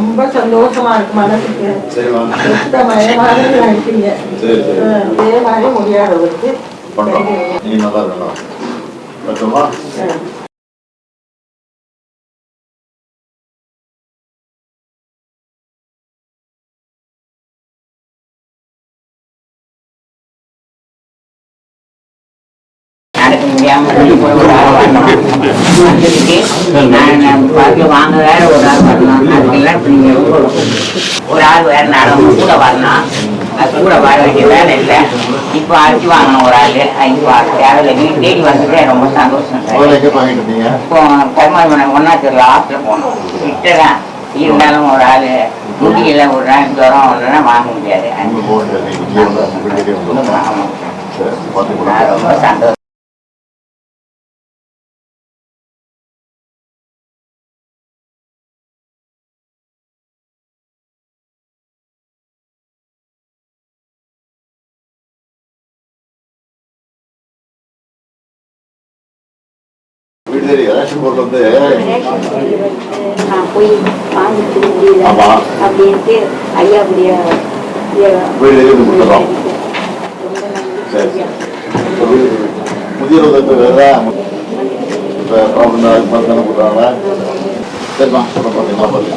ரொம்ப சந்தோஷமா இருக்கு மனசுக்கு. நினைப்பீங்க இதே மாதிரி முடியாதவருக்கு நீங்க நல்லா இருக்கணும். நடக்க முடியாமல் போய் ஒரு ஆள் வரணும் நான் பார்த்து வாங்க வேற ஒரு ஆள் வரணும். அதுக்கெல்லாம் இப்ப நீங்க ஒரு ஆள் வேற நானும் கூட வரணும். அது கூட வர வேண்டிய வேலை இல்லை. இப்போ அரிசி வாங்கணும் ஒரு ஆள். இப்போ தேவையில்லை. வீட்டு தேடி வந்துட்டு ரொம்ப சந்தோஷம். இப்போ கருமாதிமணம் ஒன்னா தெரியல ஹாஸ்டல் போகணும். கிட்டதான் இருந்தாலும் ஒரு ஆள் முடியல ஒரு நாள் ஜுரம் ஒன்றுனா வாங்க முடியாது. ரொம்ப சந்தோஷம். ரேஷன் பொருள் வந்து நான் போய் வாங்கிட்டு முடியல அப்படின்ட்டு ஐயாவுடைய முதியோர் வேற மருந்தான கொடுறாங்களா? சரிம்மா பார்த்தீங்களா பாருங்க.